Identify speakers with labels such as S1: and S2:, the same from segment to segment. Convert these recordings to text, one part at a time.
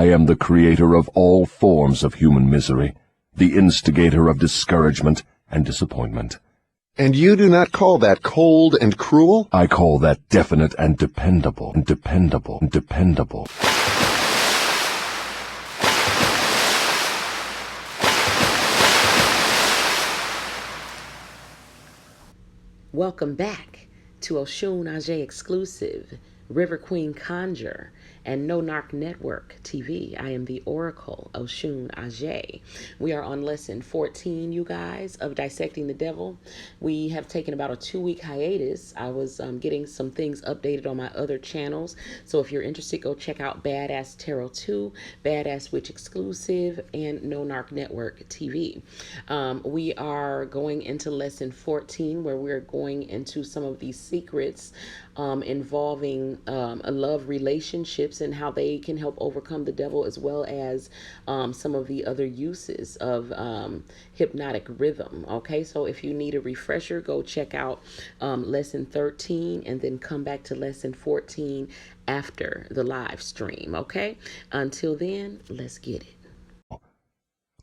S1: I am the creator of all forms of human misery, the instigator of discouragement and disappointment.
S2: And you do not call that cold and cruel?
S1: I call that definite and dependable.
S3: Welcome back to OSHUN Ajay exclusive, River Queen Conjure, and No Narc Network TV. I am the Oracle, OSHUN Ajay. We are on lesson 14, you guys, of Dissecting the Devil. We have taken about a 2-week hiatus. I was getting some things updated on my other channels. So if you're interested, go check out Badass Tarot 2, Badass Witch Exclusive, and No Narc Network TV. We are going into lesson 14, where we're going into some of these secrets involving love relationships and how they can help overcome the devil, as well as some of the other uses of hypnotic rhythm. Okay, so if you need a refresher, go check out lesson 13 and then come back to lesson 14 after the live stream. Okay, until then, let's get it.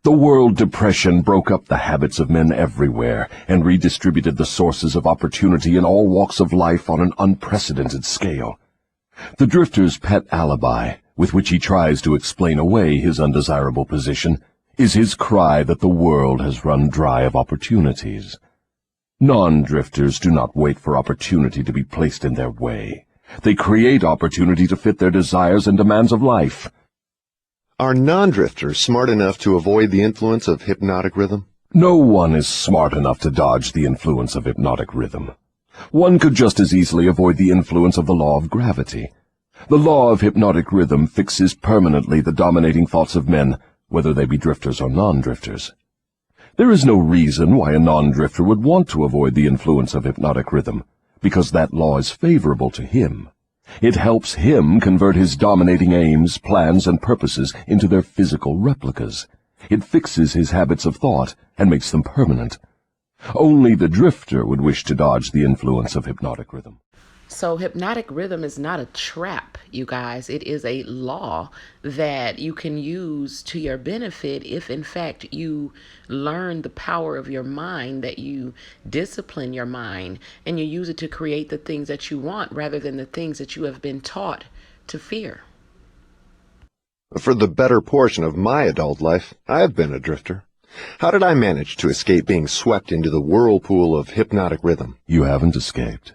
S1: The World Depression broke up the habits of men everywhere and redistributed the sources of opportunity in all walks of life on an unprecedented scale. The drifter's pet alibi, with which he tries to explain away his undesirable position, is his cry that the world has run dry of opportunities. Non-drifters do not wait for opportunity to be placed in their way. They create opportunity to fit their desires and demands of life.
S2: Are non-drifters smart enough to avoid the influence of hypnotic rhythm?
S1: No one is smart enough to dodge the influence of hypnotic rhythm. One could just as easily avoid the influence of the law of gravity. The law of hypnotic rhythm fixes permanently the dominating thoughts of men, whether they be drifters or non-drifters. There is no reason why a non-drifter would want to avoid the influence of hypnotic rhythm, because that law is favorable to him. It helps him convert his dominating aims, plans, and purposes into their physical replicas. It fixes his habits of thought and makes them permanent. Only the drifter would wish to dodge the influence of hypnotic rhythm.
S3: So hypnotic rhythm is not a trap, you guys. It is a law that you can use to your benefit if, in fact, you learn the power of your mind, that you discipline your mind, and you use it to create the things that you want rather than the things that you have been taught to fear.
S2: For the better portion of my adult life, I've been a drifter. How did I manage to escape being swept into the whirlpool of hypnotic rhythm?
S1: You haven't escaped.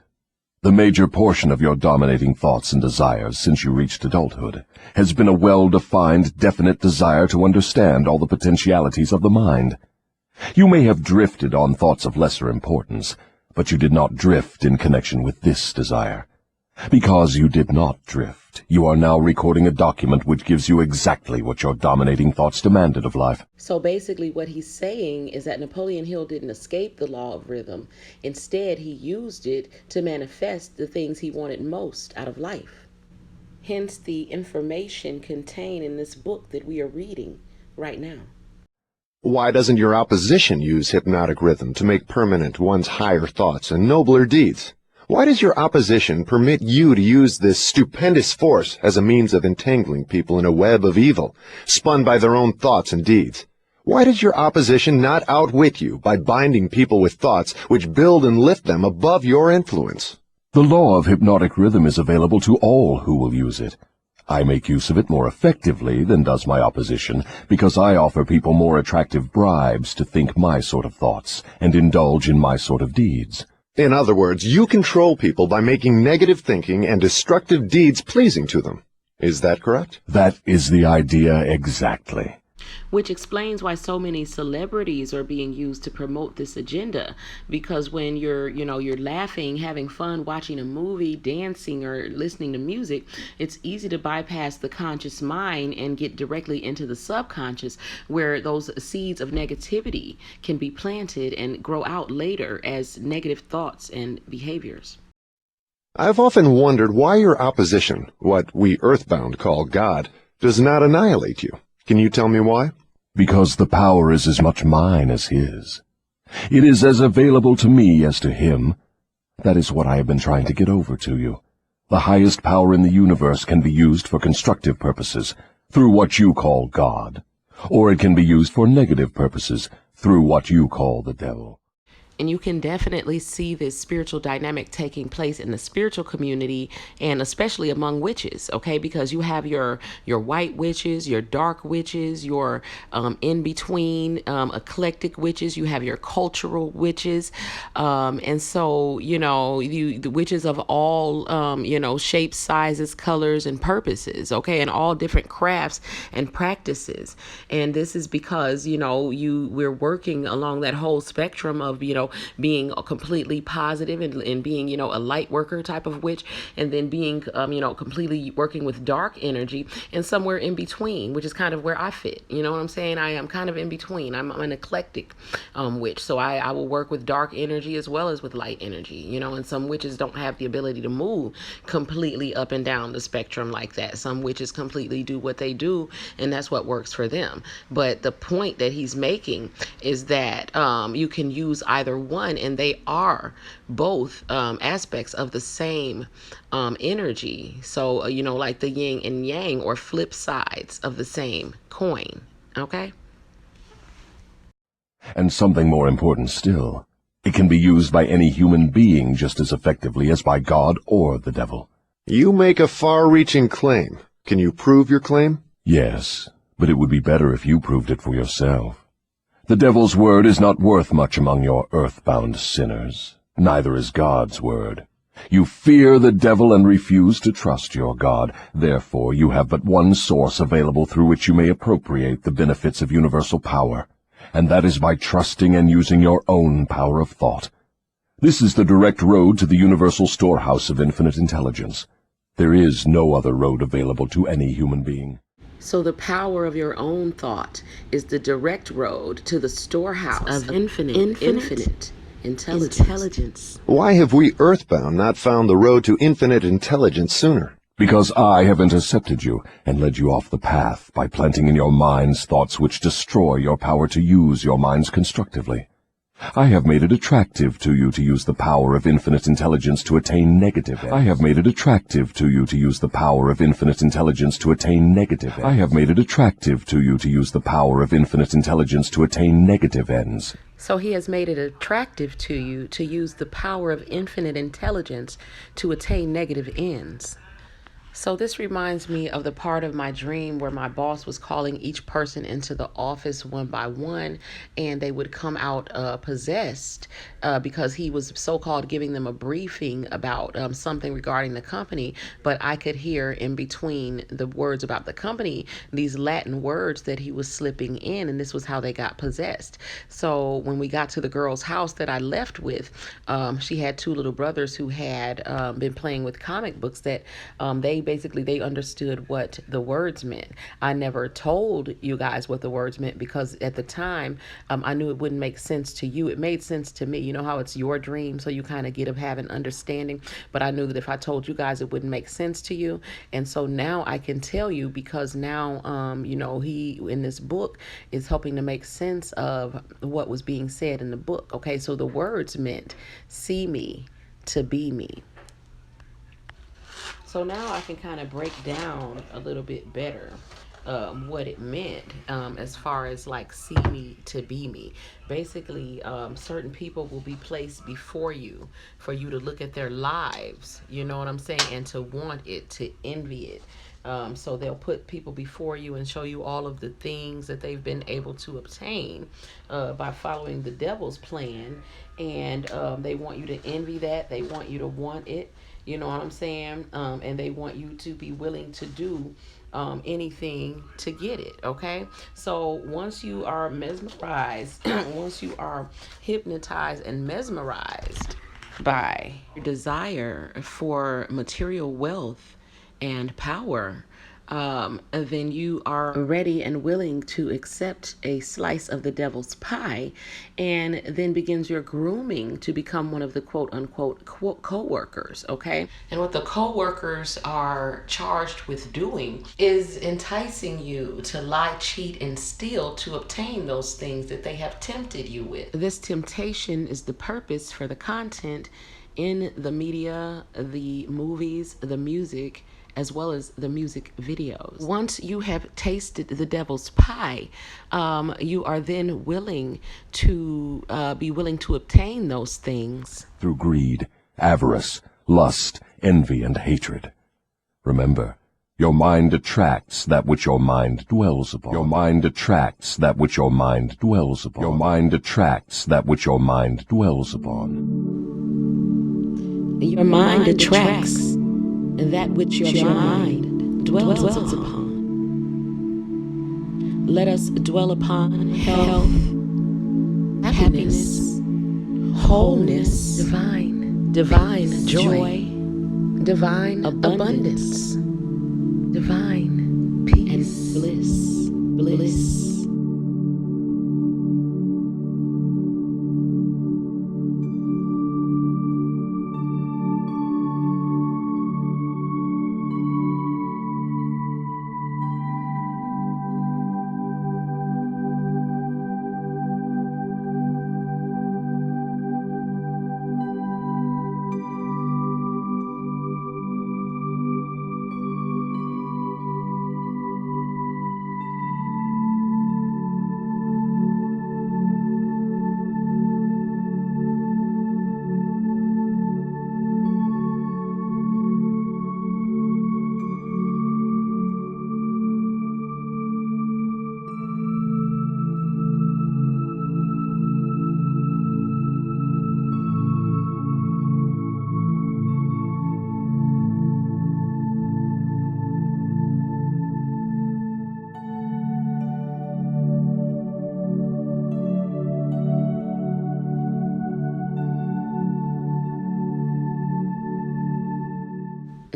S1: The major portion of your dominating thoughts and desires since you reached adulthood has been a well-defined, definite desire to understand all the potentialities of the mind. You may have drifted on thoughts of lesser importance, but you did not drift in connection with this desire. Because you did not drift, you are now recording a document which gives you exactly what your dominating thoughts demanded of life.
S3: So basically what he's saying is that Napoleon Hill didn't escape the law of rhythm. Instead, he used it to manifest the things he wanted most out of life. Hence the information contained in this book that we are reading right now.
S2: Why doesn't your opposition use hypnotic rhythm to make permanent one's higher thoughts and nobler deeds? Why does your opposition permit you to use this stupendous force as a means of entangling people in a web of evil, spun by their own thoughts and deeds? Why does your opposition not outwit you by binding people with thoughts which build and lift them above your influence?
S1: The law of hypnotic rhythm is available to all who will use it. I make use of it more effectively than does my opposition, because I offer people more attractive bribes to think my sort of thoughts and indulge in my sort of deeds.
S2: In other words, you control people by making negative thinking and destructive deeds pleasing to them. Is that correct?
S1: That is the idea exactly.
S3: Which explains why so many celebrities are being used to promote this agenda. Because when you're laughing, having fun, watching a movie, dancing, or listening to music, it's easy to bypass the conscious mind and get directly into the subconscious, where those seeds of negativity can be planted and grow out later as negative thoughts and behaviors.
S2: I've often wondered why your opposition, what we earthbound call God, does not annihilate you. Can you tell me why?
S1: Because the power is as much mine as his. It is as available to me as to him. That is what I have been trying to get over to you. The highest power in the universe can be used for constructive purposes. through what you call God, or it can be used for negative purposes through what you call the devil.
S3: And you can definitely see this spiritual dynamic taking place in the spiritual community, and especially among witches, okay? Because you have your white witches, your dark witches, your in-between eclectic witches. You have your cultural witches. And so, the witches of all, shapes, sizes, colors, and purposes, okay? And all different crafts and practices. And this is because, we're working along that whole spectrum of, being completely positive and being, a light worker type of witch, and then being, completely working with dark energy, and somewhere in between, which is kind of where I fit. You know what I'm saying? I am kind of in between. I'm an eclectic witch. So I will work with dark energy as well as with light energy, and some witches don't have the ability to move completely up and down the spectrum like that. Some witches completely do what they do, and that's what works for them. But the point that he's making is that you can use either one, and they are both aspects of the same energy. So, like the yin and yang, or flip sides of the same coin. Okay?
S1: And something more important still, it can be used by any human being just as effectively as by God or the devil.
S2: You make a far-reaching claim. Can you prove your claim?
S1: Yes, but it would be better if you proved it for yourself. The devil's word is not worth much among your earthbound sinners. Neither is God's word. You fear the devil and refuse to trust your God. Therefore, you have but one source available through which you may appropriate the benefits of universal power, and that is by trusting and using your own power of thought. This is the direct road to the universal storehouse of infinite intelligence. There is no other road available to any human being.
S3: So the power of your own thought is the direct road to the storehouse of infinite intelligence.
S2: Why have we earthbound not found the road to infinite intelligence sooner?
S1: Because I have intercepted you and led you off the path by planting in your minds thoughts which destroy your power to use your minds constructively. I have made it attractive to you to use the power of infinite intelligence to attain negative ends. I have made it attractive to you to use the power of infinite intelligence to attain negative ends. I have made it attractive to you to use the power of infinite intelligence to attain negative ends.
S3: So he has made it attractive to you to use the power of infinite intelligence to attain negative ends. So this reminds me of the part of my dream where my boss was calling each person into the office one by one, and they would come out possessed because he was so-called giving them a briefing about something regarding the company. But I could hear in between the words about the company these Latin words that he was slipping in, and this was how they got possessed. So when we got to the girl's house that I left with, she had two little brothers who had been playing with comic books that they understood what the words meant. I never told you guys what the words meant because at the time I knew it wouldn't make sense to you. It made sense to me. You know how it's your dream, so you kind of have an understanding. But I knew that if I told you guys, it wouldn't make sense to you. And so now I can tell you because now, he in this book is helping to make sense of what was being said in the book. Okay, so the words meant see me to be me. So now I can kind of break down a little bit better what it meant as far as like see me to be me. Basically, certain people will be placed before you for you to look at their lives, you know what I'm saying, and to want it, to envy it. So they'll put people before you and show you all of the things that they've been able to obtain by following the devil's plan. And they want you to envy that. They want you to want it. You know what I'm saying? And they want you to be willing to do anything to get it, okay? So once you are mesmerized, once you are hypnotized and mesmerized by your desire for material wealth and power, then you are ready and willing to accept a slice of the devil's pie, and then begins your grooming to become one of the quote-unquote co-workers, okay? And what the co-workers are charged with doing is enticing you to lie, cheat, and steal to obtain those things that they have tempted you with. This temptation is the purpose for the content in the media, the movies, the music, as well as the music videos. Once you have tasted the devil's pie, you are then willing to be willing to obtain those things
S1: through greed, avarice, lust, envy, and hatred. Remember, your mind attracts that which your mind dwells upon. Your mind attracts that which your mind dwells upon. Your mind attracts that which your mind dwells upon.
S3: Your mind attracts that which your mind dwells upon. Let us dwell upon health, happiness, wholeness, divine joy, divine abundance, divine peace, and bliss.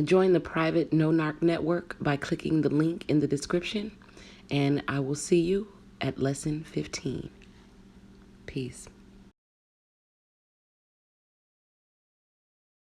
S3: Join the private No Narc network by clicking the link in the description, and I will see you at lesson 15. Peace.